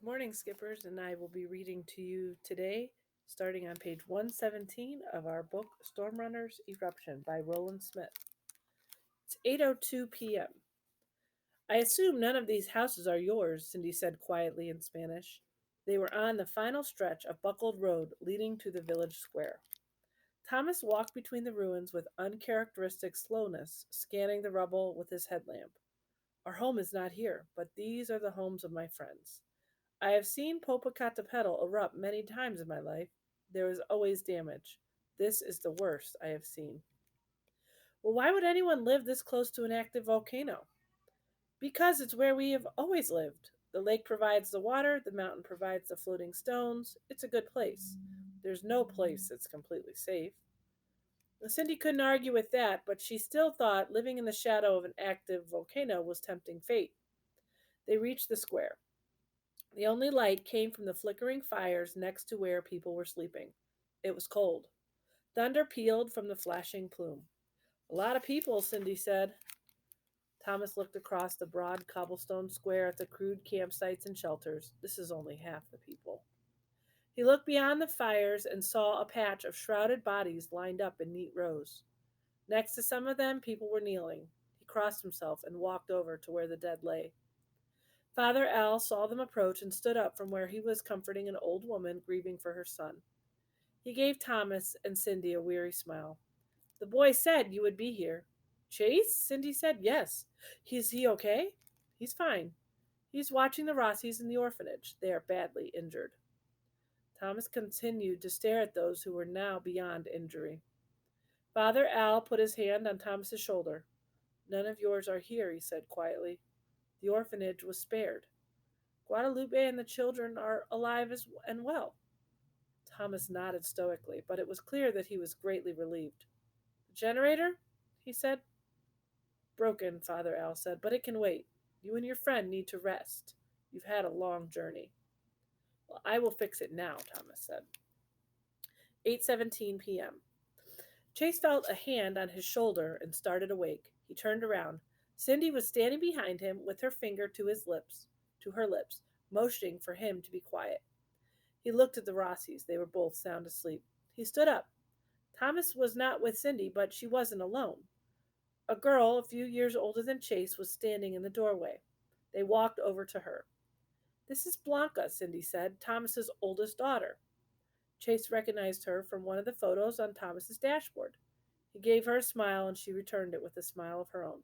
Good morning, skippers, and I will be reading to you today, starting on page 117 of our book Stormrunners Eruption by Roland Smith. It's 8:02 p.m. I assume none of these houses are yours, Cindy said quietly in Spanish. They were on the final stretch of buckled road leading to the village square. Thomas walked between the ruins with uncharacteristic slowness, scanning the rubble with his headlamp. Our home is not here, but these are the homes of my friends. I have seen Popocatépetl erupt many times in my life. There is always damage. This is the worst I have seen. Well, why would anyone live this close to an active volcano? Because it's where we have always lived. The lake provides the water, the mountain provides the floating stones. It's a good place. There's no place that's completely safe. Cindy couldn't argue with that, but she still thought living in the shadow of an active volcano was tempting fate. They reached the square. The only light came from the flickering fires next to where people were sleeping. It was cold. Thunder pealed from the flashing plume. A lot of people, Cindy said. Thomas looked across the broad cobblestone square at the crude campsites and shelters. This is only half the people. He looked beyond the fires and saw a patch of shrouded bodies lined up in neat rows. Next to some of them, people were kneeling. He crossed himself and walked over to where the dead lay. Father Al saw them approach and stood up from where he was comforting an old woman grieving for her son. He gave Thomas and Cindy a weary smile. The boy said you would be here. Chase? Cindy said, yes. Is he okay? He's fine. He's watching the Rossies in the orphanage. They are badly injured. Thomas continued to stare at those who were now beyond injury. Father Al put his hand on Thomas's shoulder. None of yours are here, he said quietly. The orphanage was spared. Guadalupe and the children are alive and well. Thomas nodded stoically, but it was clear that he was greatly relieved. The generator? He said. Broken, Father Al said, but it can wait. You and your friend need to rest. You've had a long journey. Well, I will fix it now, Thomas said. 8:17 p.m. Chase felt a hand on his shoulder and started awake. He turned around. Cindy was standing behind him with her finger to her lips, motioning for him to be quiet. He looked at the Rossies. They were both sound asleep. He stood up. Thomas was not with Cindy, but she wasn't alone. A girl a few years older than Chase was standing in the doorway. They walked over to her. This is Blanca, Cindy said, Thomas's oldest daughter. Chase recognized her from one of the photos on Thomas's dashboard. He gave her a smile, and she returned it with a smile of her own.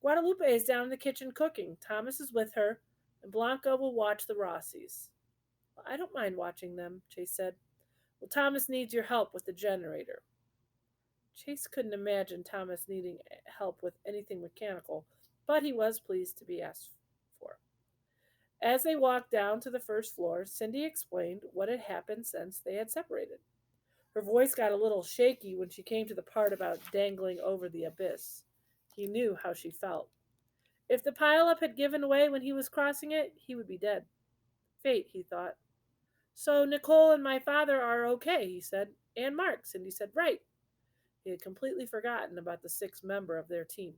Guadalupe is down in the kitchen cooking. Thomas is with her, and Blanca will watch the Rossies. Well, I don't mind watching them, Chase said. Well, Thomas needs your help with the generator. Chase couldn't imagine Thomas needing help with anything mechanical, but he was pleased to be asked for. As they walked down to the first floor, Cindy explained what had happened since they had separated. Her voice got a little shaky when she came to the part about dangling over the abyss. He knew how she felt. If the pileup had given way when he was crossing it, he would be dead. Fate, he thought. So Nicole and my father are okay, he said. And Mark, Cindy said. Right. He had completely forgotten about the sixth member of their team.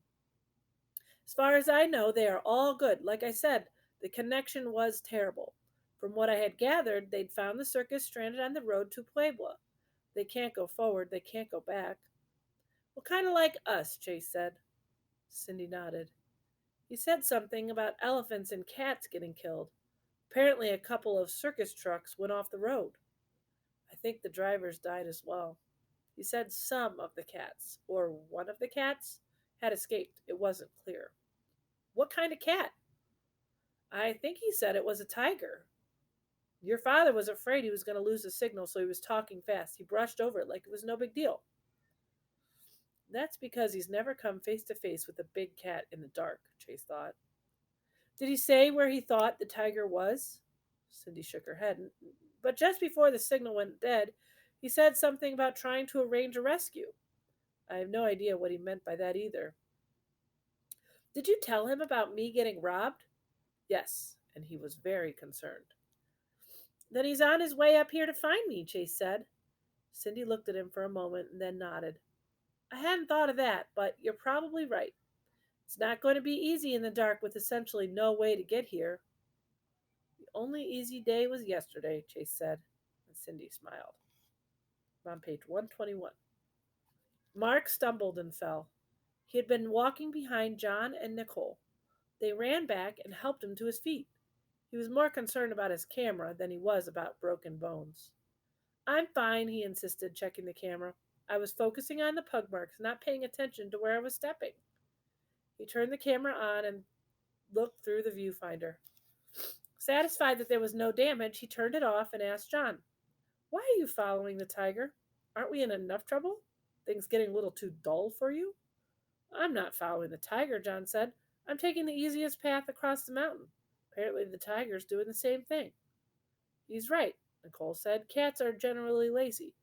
As far as I know, they are all good. Like I said, the connection was terrible. From what I had gathered, they'd found the circus stranded on the road to Puebla. They can't go forward, they can't go back. Well, kind of like us, Chase said. Cindy nodded. He said something about elephants and cats getting killed. Apparently, a couple of circus trucks went off the road. I think the drivers died as well. He said some of the cats, or one of the cats, had escaped. It wasn't clear. What kind of cat? I think he said it was a tiger. Your father was afraid he was going to lose the signal, so he was talking fast. He brushed over it like it was no big deal. That's because he's never come face to face with a big cat in the dark, Chase thought. Did he say where he thought the tiger was? Cindy shook her head. But just before the signal went dead, he said something about trying to arrange a rescue. I have no idea what he meant by that either. Did you tell him about me getting robbed? Yes, and he was very concerned. Then he's on his way up here to find me, Chase said. Cindy looked at him for a moment and then nodded. I hadn't thought of that, but you're probably right. It's not going to be easy in the dark with essentially no way to get here. The only easy day was yesterday, Chase said, and Cindy smiled. I'm on page 121. Mark stumbled and fell. He had been walking behind John and Nicole. They ran back and helped him to his feet. He was more concerned about his camera than he was about broken bones. I'm fine, he insisted, checking the camera. I was focusing on the pug marks, not paying attention to where I was stepping. He turned the camera on and looked through the viewfinder. Satisfied that there was no damage, he turned it off and asked John, "Why are you following the tiger? Aren't we in enough trouble? Things getting a little too dull for you?" "I'm not following the tiger," John said. "I'm taking the easiest path across the mountain. Apparently the tiger's doing the same thing." "He's right," Nicole said. "Cats are generally lazy.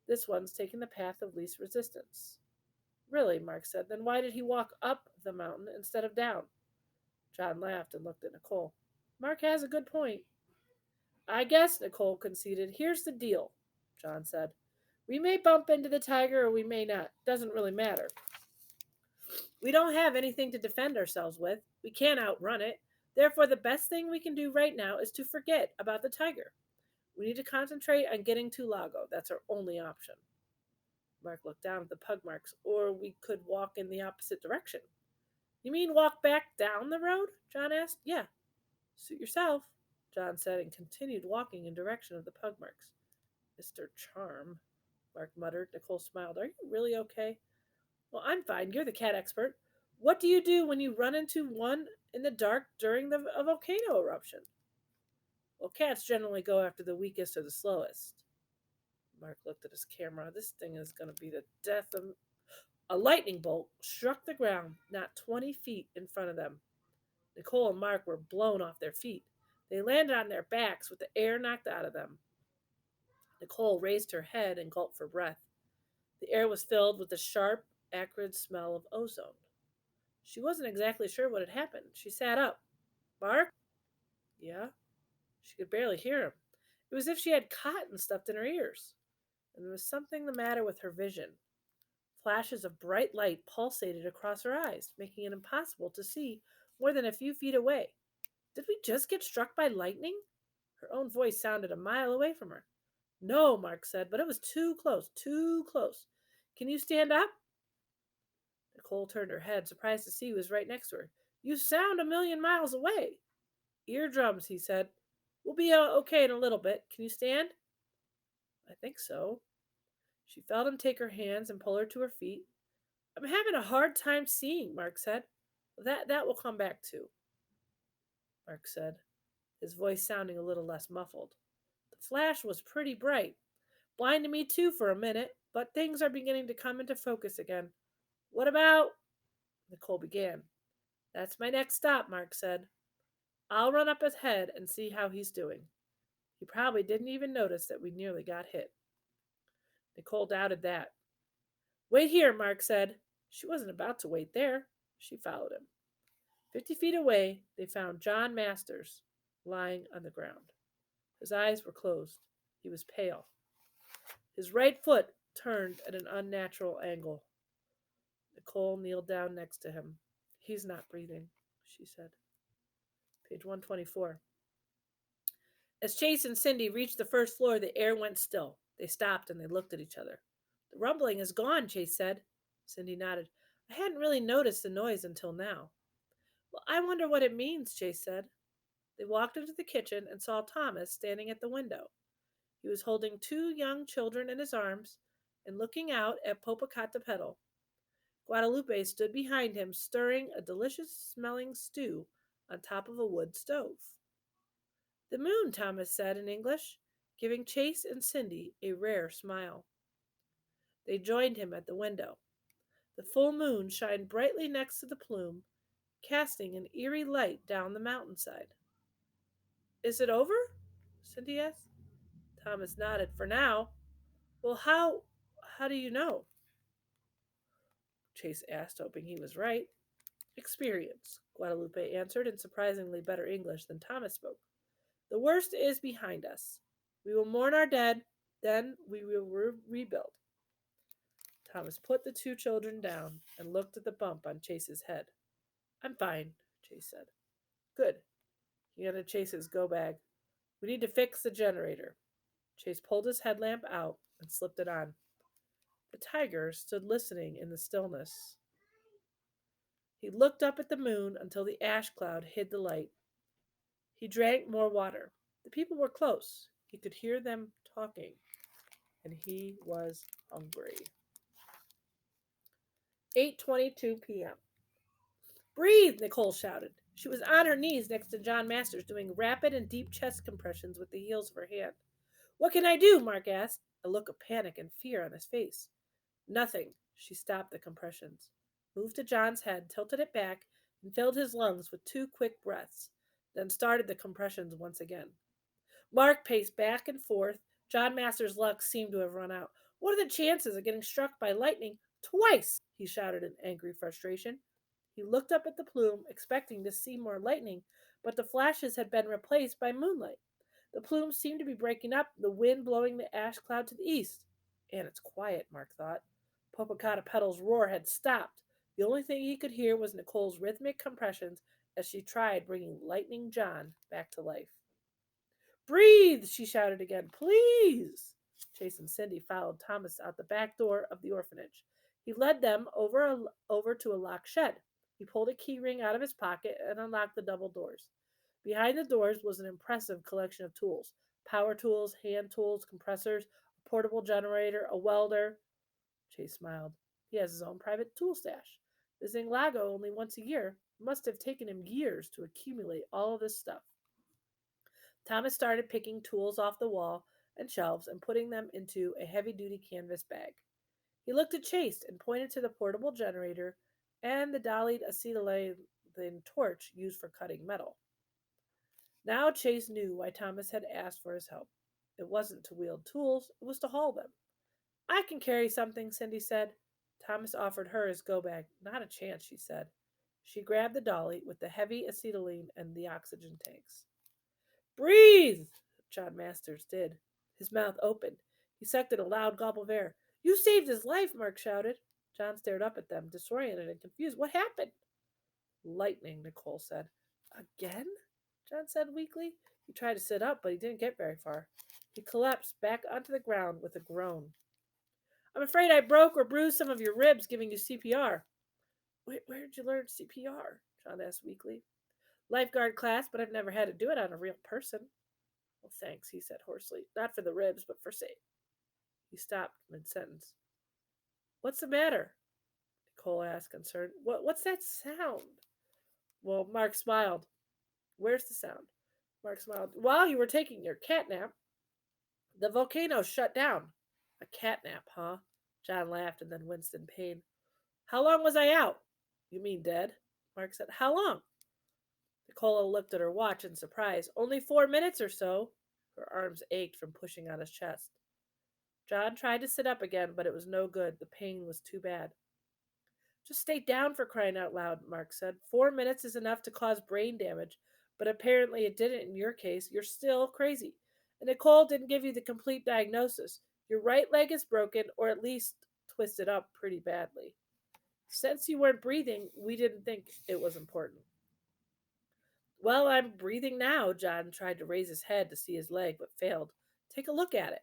This one's taking the path of least resistance." "Really?" Mark said. "Then why did he walk up the mountain instead of down?" John laughed and looked at Nicole. "Mark has a good point." "I guess," Nicole conceded. "Here's the deal," John said. "We may bump into the tiger or we may not. Doesn't really matter. We don't have anything to defend ourselves with. We can't outrun it. Therefore, the best thing we can do right now is to forget about the tiger. We need to concentrate on getting to Lago. That's our only option." Mark looked down at the pug marks. "Or we could walk in the opposite direction." "You mean walk back down the road?" John asked. "Yeah." "Suit yourself," John said, and continued walking in direction of the pug marks. "Mr. Charm," Mark muttered. Nicole smiled. "Are you really okay?" "Well, I'm fine. You're the cat expert. What do you do when you run into one in the dark during a volcano eruption?" "Well, cats generally go after the weakest or the slowest." Mark looked at his camera. "This thing is going to be the death of..." A lightning bolt struck the ground not 20 feet in front of them. Nicole and Mark were blown off their feet. They landed on their backs with the air knocked out of them. Nicole raised her head and gulped for breath. The air was filled with the sharp, acrid smell of ozone. She wasn't exactly sure what had happened. She sat up. "Mark?" "Yeah?" She could barely hear him. It was as if she had cotton stuffed in her ears. And there was something the matter with her vision. Flashes of bright light pulsated across her eyes, making it impossible to see more than a few feet away. Did we just get struck by lightning? Her own voice sounded a mile away from her. "No," Mark said, "but it was too close, too close. Can you stand up?" Nicole turned her head, surprised to see he was right next to her. "You sound a million miles away." "Eardrums," he said. "We'll be okay in a little bit. Can you stand?" "I think so." She felt him take her hands and pull her to her feet. "I'm having a hard time seeing," Mark said. That will come back too," Mark said, his voice sounding a little less muffled. "The flash was pretty bright. Blinded me too for a minute, but things are beginning to come into focus again. What about..." Nicole began. "That's my next stop," Mark said. "I'll run up ahead and see how he's doing. He probably didn't even notice that we nearly got hit." Nicole doubted that. "Wait here," Mark said. She wasn't about to wait there. She followed him. 50 feet away, they found John Masters lying on the ground. His eyes were closed. He was pale. His right foot turned at an unnatural angle. Nicole kneeled down next to him. "He's not breathing," she said. Page 124. As Chase and Cindy reached the first floor, the air went still. They stopped and they looked at each other. "The rumbling is gone," Chase said. Cindy nodded. "I hadn't really noticed the noise until now." "Well, I wonder what it means," Chase said. They walked into the kitchen and saw Thomas standing at the window. He was holding two young children in his arms and looking out at Popocatépetl. Guadalupe stood behind him, stirring a delicious-smelling stew on top of a wood stove. "The moon," Thomas said in English, giving Chase and Cindy a rare smile. They joined him at the window. The full moon shined brightly next to the plume, casting an eerie light down the mountainside. "Is it over?" Cindy asked. Thomas nodded. "For now." "Well, how do you know?" Chase asked, hoping he was right. "Experience," Guadalupe answered in surprisingly better English than Thomas spoke. "The worst is behind us. We will mourn our dead, then we will rebuild." Thomas put the two children down and looked at the bump on Chase's head. "I'm fine," Chase said. "Good." He handed Chase his go bag. We need to fix the generator. Chase pulled his headlamp out and slipped it on. The tiger stood listening in the stillness. He looked up at the moon until the ash cloud hid the light. He drank more water. The people were close. He could hear them talking, and he was hungry. 8:22 p.m. Breathe, Nicole shouted. She was on her knees next to John Masters doing rapid and deep chest compressions with the heels of her hand. What can I do? Mark asked, a look of panic and fear on his face. Nothing. She stopped the compressions, moved to John's head, tilted it back, and filled his lungs with 2 quick breaths, then started the compressions once again. Mark paced back and forth. John Masters' luck seemed to have run out. What are the chances of getting struck by lightning twice? He shouted in angry frustration. He looked up at the plume, expecting to see more lightning, but the flashes had been replaced by moonlight. The plume seemed to be breaking up, the wind blowing the ash cloud to the east. And it's quiet, Mark thought. Popocatépetl's roar had stopped. The only thing he could hear was Nicole's rhythmic compressions as she tried bringing Lightning John back to life. Breathe, she shouted again. Please. Chase and Cindy followed Thomas out the back door of the orphanage. He led them over to a locked shed. He pulled a key ring out of his pocket and unlocked the double doors. Behind the doors was an impressive collection of tools: power tools, hand tools, compressors, a portable generator, a welder. Chase smiled. He has his own private tool stash. Visiting Lago only once a year must have taken him years to accumulate all of this stuff. Thomas started picking tools off the wall and shelves and putting them into a heavy duty canvas bag. He looked at Chase and pointed to the portable generator and the dollied acetylene torch used for cutting metal. Now Chase knew why Thomas had asked for his help. It wasn't to wield tools, it was to haul them. I can carry something, Cindy said. Thomas offered her his go bag. Not a chance, she said. She grabbed the dolly with the heavy acetylene and the oxygen tanks. Breathe! John Masters did. His mouth opened. He sucked in a loud gulp of air. You saved his life, Mark shouted. John stared up at them, disoriented and confused. What happened? Lightning, Nicole said. Again? John said weakly. He tried to sit up, but he didn't get very far. He collapsed back onto the ground with a groan. I'm afraid I broke or bruised some of your ribs giving you CPR. Where did you learn CPR? John asked weakly. Lifeguard class, but I've never had to do it on a real person. Well, thanks, he said hoarsely. Not for the ribs, but for safe. He stopped mid-sentence. What's the matter? Nicole asked, concerned. What's that sound? Well, Mark smiled. Where's the sound? Mark smiled. While you were taking your cat nap, the volcano shut down. A cat nap, huh? John laughed and then winced in pain. How long was I out? You mean dead? Mark said. How long? Nicola looked at her watch in surprise. Only 4 minutes or so. Her arms ached from pushing on his chest. John tried to sit up again, but it was no good. The pain was too bad. Just stay down, for crying out loud, Mark said. 4 minutes is enough to cause brain damage, but apparently it didn't in your case. You're still crazy. And Nicole didn't give you the complete diagnosis. Your right leg is broken, or at least twisted up pretty badly. Since you weren't breathing, we didn't think it was important. Well, I'm breathing now. John tried to raise his head to see his leg, but failed. Take a look at it.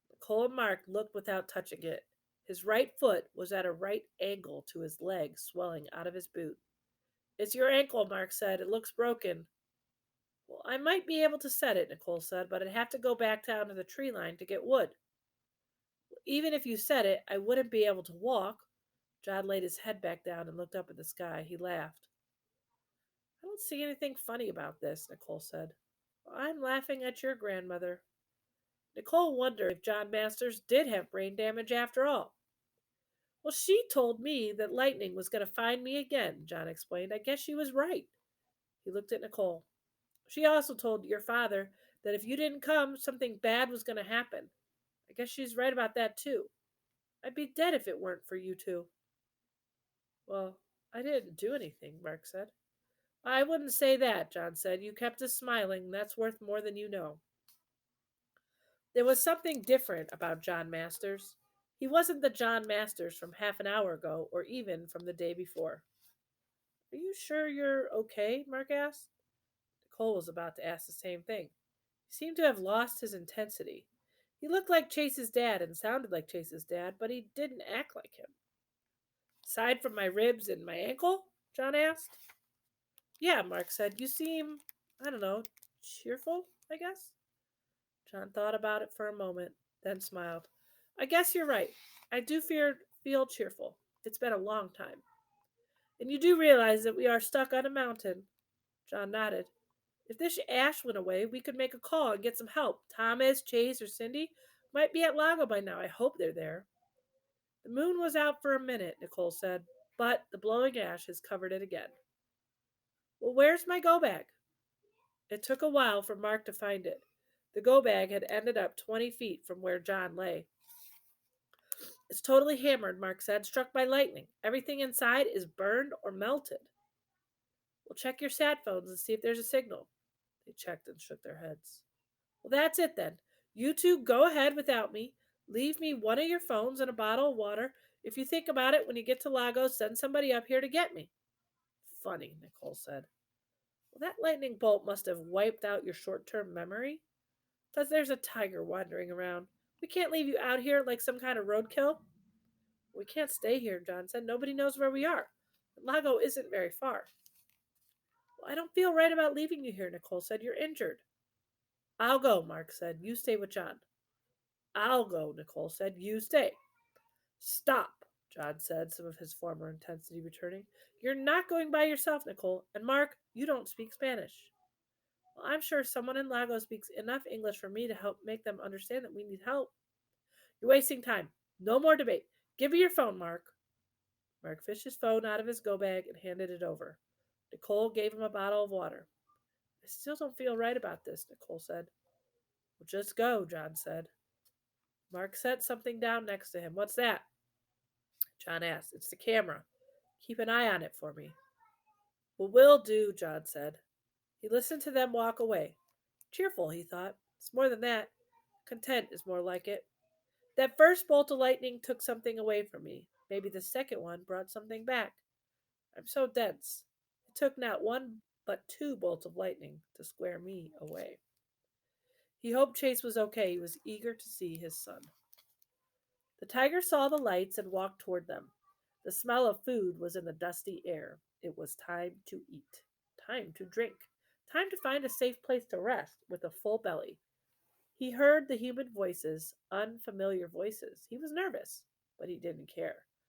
Nicole and Mark looked without touching it. His right foot was at a right angle to his leg, swelling out of his boot. It's your ankle, Mark said. It looks broken. Well, I might be able to set it, Nicole said, but I'd have to go back down to the tree line to get wood. Even if you set it, I wouldn't be able to walk. John laid his head back down and looked up at the sky. He laughed. I don't see anything funny about this, Nicole said. I'm laughing at your grandmother. Nicole wondered if John Masters did have brain damage after all. Well, she told me that lightning was going to find me again, John explained. I guess she was right. He looked at Nicole. She also told your father that if you didn't come, something bad was going to happen. I guess she's right about that, too. I'd be dead if it weren't for you two. Well, I didn't do anything, Mark said. I wouldn't say that, John said. You kept us smiling. That's worth more than you know. There was something different about John Masters. He wasn't the John Masters from half an hour ago or even from the day before. Are you sure you're okay? Mark asked. Cole was about to ask the same thing. He seemed to have lost his intensity. He looked like Chase's dad and sounded like Chase's dad, but he didn't act like him. Aside from my ribs and my ankle? John asked. Yeah, Mark said. You seem, I don't know, cheerful, I guess? John thought about it for a moment, then smiled. I guess you're right. I do feel cheerful. It's been a long time. And you do realize that we are stuck on a mountain. John nodded. If this ash went away, we could make a call and get some help. Thomas, Chase, or Cindy might be at Lago by now. I hope they're there. The moon was out for a minute, Nicole said, but the blowing ash has covered it again. Well, where's my go bag? It took a while for Mark to find it. The go bag had ended up 20 feet from where John lay. It's totally hammered, Mark said, struck by lightning. Everything inside is burned or melted. We'll check your sat phones and see if there's a signal. They checked and shook their heads. Well, that's it then. You two go ahead without me. Leave me one of your phones and a bottle of water. If you think about it, when you get to Lagos, send somebody up here to get me. Funny, Nicole said. Well, that lightning bolt must have wiped out your short term memory. Plus, there's a tiger wandering around. We can't leave you out here like some kind of roadkill. We can't stay here, John said. Nobody knows where we are. Lago isn't very far. Well, I don't feel right about leaving you here, Nicole said. You're injured. I'll go, Mark said. You stay with John. I'll go, Nicole said. You stay. Stop, John said, some of his former intensity returning. You're not going by yourself, Nicole. And Mark, you don't speak Spanish. Well, I'm sure someone in Lago speaks enough English for me to help make them understand that we need help. You're wasting time. No more debate. Give me your phone, Mark. Mark fished his phone out of his go bag and handed it over. Nicole gave him a bottle of water. I still don't feel right about this, Nicole said. Well, just go, John said. Mark set something down next to him. What's that? John asked. It's the camera. Keep an eye on it for me. Well, will do, John said. He listened to them walk away. Cheerful, he thought. It's more than that. Content is more like it. That first bolt of lightning took something away from me. Maybe the second one brought something back. I'm so dense. It took not one but two bolts of lightning to square me away. He hoped Chase was okay. He was eager to see his son. The tiger saw the lights and walked toward them. The smell of food was in the dusty air. It was time to eat, time to drink, time to find a safe place to rest with a full belly. He heard the human voices, unfamiliar voices. He was nervous, but he didn't care.